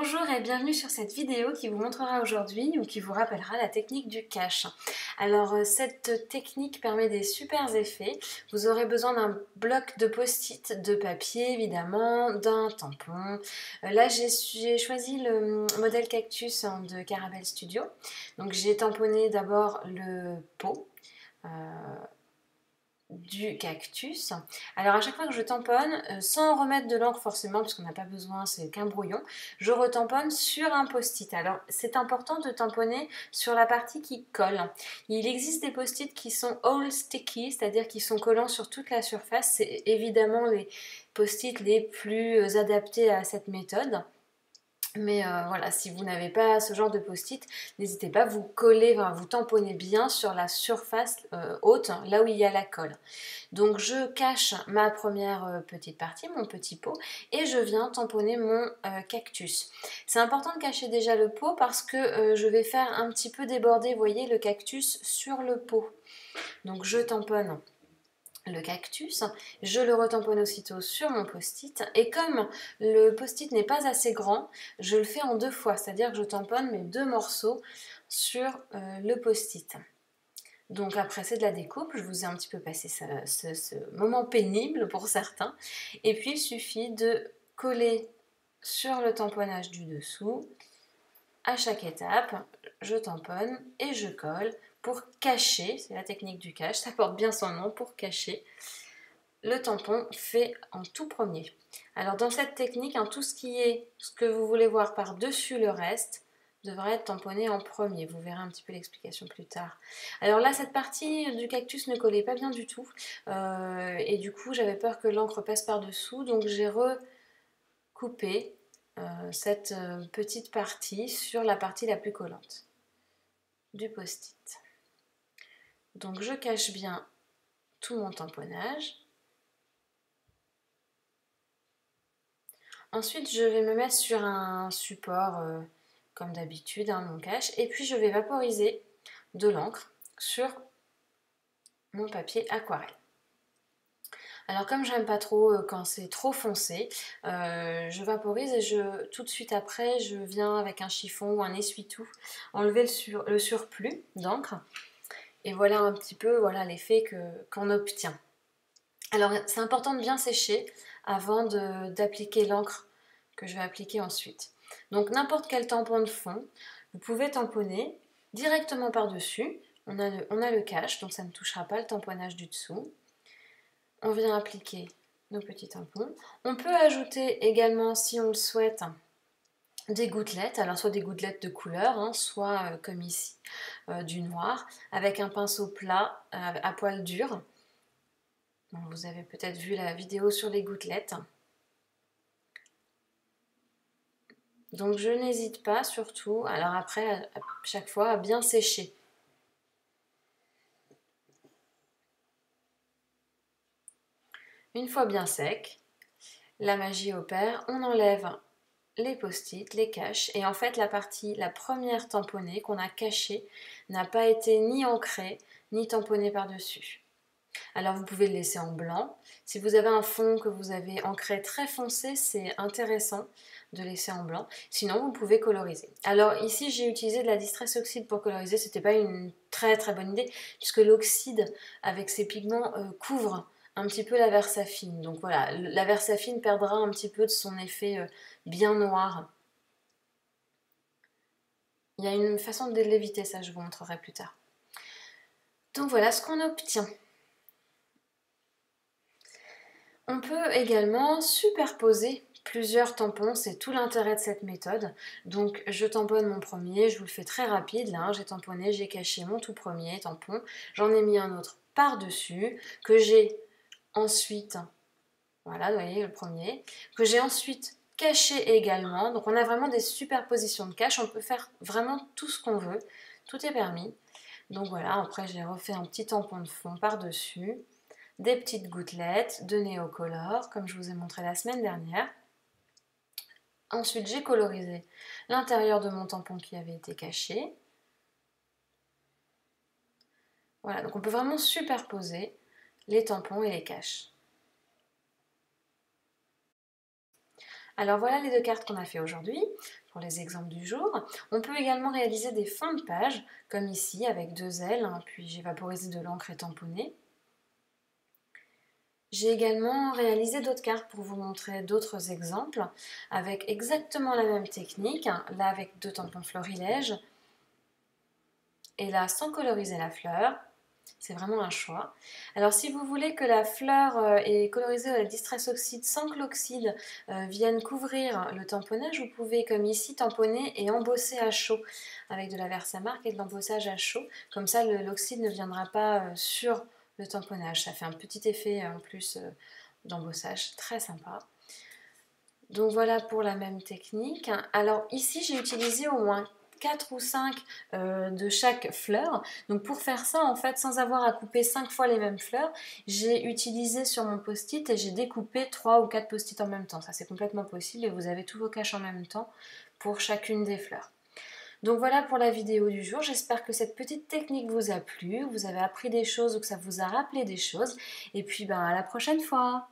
Bonjour et bienvenue sur cette vidéo qui vous montrera aujourd'hui ou qui vous rappellera la technique du cache. Alors cette technique permet des super effets. Vous aurez besoin d'un bloc de post-it, de papier évidemment, d'un tampon. Là j'ai choisi le modèle cactus de Caramel Studio. Donc j'ai tamponné d'abord le pot. Du cactus. Alors à chaque fois que je tamponne, sans remettre de l'encre forcément, parce qu'on n'a pas besoin, c'est qu'un brouillon, je retamponne sur un post-it. Alors c'est important de tamponner sur la partie qui colle. Il existe des post-it qui sont all sticky, c'est-à-dire qui sont collants sur toute la surface. C'est évidemment les post-it les plus adaptés à cette méthode. Mais voilà, si vous n'avez pas ce genre de post-it, n'hésitez pas, vous collez, enfin, vous tamponnez bien sur la surface haute, là où il y a la colle. Donc je cache ma première petite partie, mon petit pot, et je viens tamponner mon cactus. C'est important de cacher déjà le pot parce que je vais faire un petit peu déborder, vous voyez, le cactus sur le pot. Donc je tamponne le cactus, je le retamponne aussitôt sur mon post-it et comme le post-it n'est pas assez grand, je le fais en deux fois, c'est-à-dire que je tamponne mes deux morceaux sur le post-it. Donc après c'est de la découpe, je vous ai un petit peu passé ce moment pénible pour certains et puis il suffit de coller sur le tamponnage du dessous. À chaque étape, je tamponne et je colle pour cacher, c'est la technique du cache, ça porte bien son nom, pour cacher le tampon fait en tout premier. Alors dans cette technique, tout ce que vous voulez voir par-dessus le reste devrait être tamponné en premier. Vous verrez un petit peu l'explication plus tard. Alors là, cette partie du cactus ne collait pas bien du tout. Et du coup, j'avais peur que l'encre passe par-dessous. Donc j'ai recoupé cette petite partie sur la partie la plus collante du post-it. Donc je cache bien tout mon tamponnage. Ensuite, je vais me mettre sur un support comme d'habitude, mon cache, et puis je vais vaporiser de l'encre sur mon papier aquarelle. Alors comme j'aime pas trop quand c'est trop foncé, je vaporise et tout de suite après, je viens avec un chiffon ou un essuie-tout enlever le surplus d'encre. Et voilà un petit peu l'effet qu'on obtient. Alors c'est important de bien sécher avant d'appliquer l'encre que je vais appliquer ensuite. Donc n'importe quel tampon de fond, vous pouvez tamponner directement par-dessus. On a le cache, donc ça ne touchera pas le tamponnage du dessous. On vient appliquer nos petits tampons. On peut ajouter également, si on le souhaite, des gouttelettes, alors soit des gouttelettes de couleur, soit comme ici, du noir, avec un pinceau plat à poil dur. Donc, vous avez peut-être vu la vidéo sur les gouttelettes. Donc je n'hésite pas surtout, alors après à chaque fois à bien sécher. Une fois bien sec, la magie opère, on enlève les post-it, les caches, et en fait la première tamponnée qu'on a cachée n'a pas été ni ancrée ni tamponnée par-dessus. Alors vous pouvez le laisser en blanc. Si vous avez un fond que vous avez ancré très foncé, c'est intéressant de laisser en blanc. Sinon, vous pouvez coloriser. Alors ici, j'ai utilisé de la Distress Oxide pour coloriser. C'était pas une très très bonne idée puisque l'oxyde avec ses pigments couvre un petit peu la Versafine. Donc voilà, la Versafine perdra un petit peu de son effet bien noir. Il y a une façon de l'éviter, ça je vous montrerai plus tard. Donc voilà ce qu'on obtient. On peut également superposer plusieurs tampons, c'est tout l'intérêt de cette méthode. Donc je tamponne mon premier, je vous le fais très rapide là, j'ai tamponné, j'ai caché mon tout premier tampon, j'en ai mis un autre par-dessus, que j'ai ensuite, voilà, vous voyez le premier, que j'ai ensuite caché également. Donc on a vraiment des superpositions de cache, on peut faire vraiment tout ce qu'on veut, tout est permis. Donc voilà, après j'ai refait un petit tampon de fond par-dessus, des petites gouttelettes de Neocolor, comme je vous ai montré la semaine dernière. Ensuite, j'ai colorisé l'intérieur de mon tampon qui avait été caché. Voilà, donc on peut vraiment superposer les tampons et les caches. Alors voilà les deux cartes qu'on a fait aujourd'hui pour les exemples du jour. On peut également réaliser des fins de page, comme ici avec deux ailes, hein, puis j'ai vaporisé de l'encre et tamponné. J'ai également réalisé d'autres cartes pour vous montrer d'autres exemples avec exactement la même technique, hein, là avec deux tampons florilèges et là sans coloriser la fleur. C'est vraiment un choix. Alors si vous voulez que la fleur est colorisée au Distress Oxide sans que l'oxyde vienne couvrir le tamponnage, vous pouvez comme ici tamponner et embosser à chaud avec de la Versamark et de l'embossage à chaud. Comme ça l'oxyde ne viendra pas sur le tamponnage. Ça fait un petit effet en plus d'embossage très sympa. Donc voilà pour la même technique. Alors ici j'ai utilisé au moins 4 ou 5 de chaque fleur. Donc pour faire ça, en fait, sans avoir à couper 5 fois les mêmes fleurs, j'ai utilisé sur mon post-it et j'ai découpé 3 ou 4 post-it en même temps. Ça c'est complètement possible et vous avez tous vos caches en même temps pour chacune des fleurs. Donc voilà pour la vidéo du jour. J'espère que cette petite technique vous a plu, vous avez appris des choses ou que ça vous a rappelé des choses. Et puis ben, à la prochaine fois.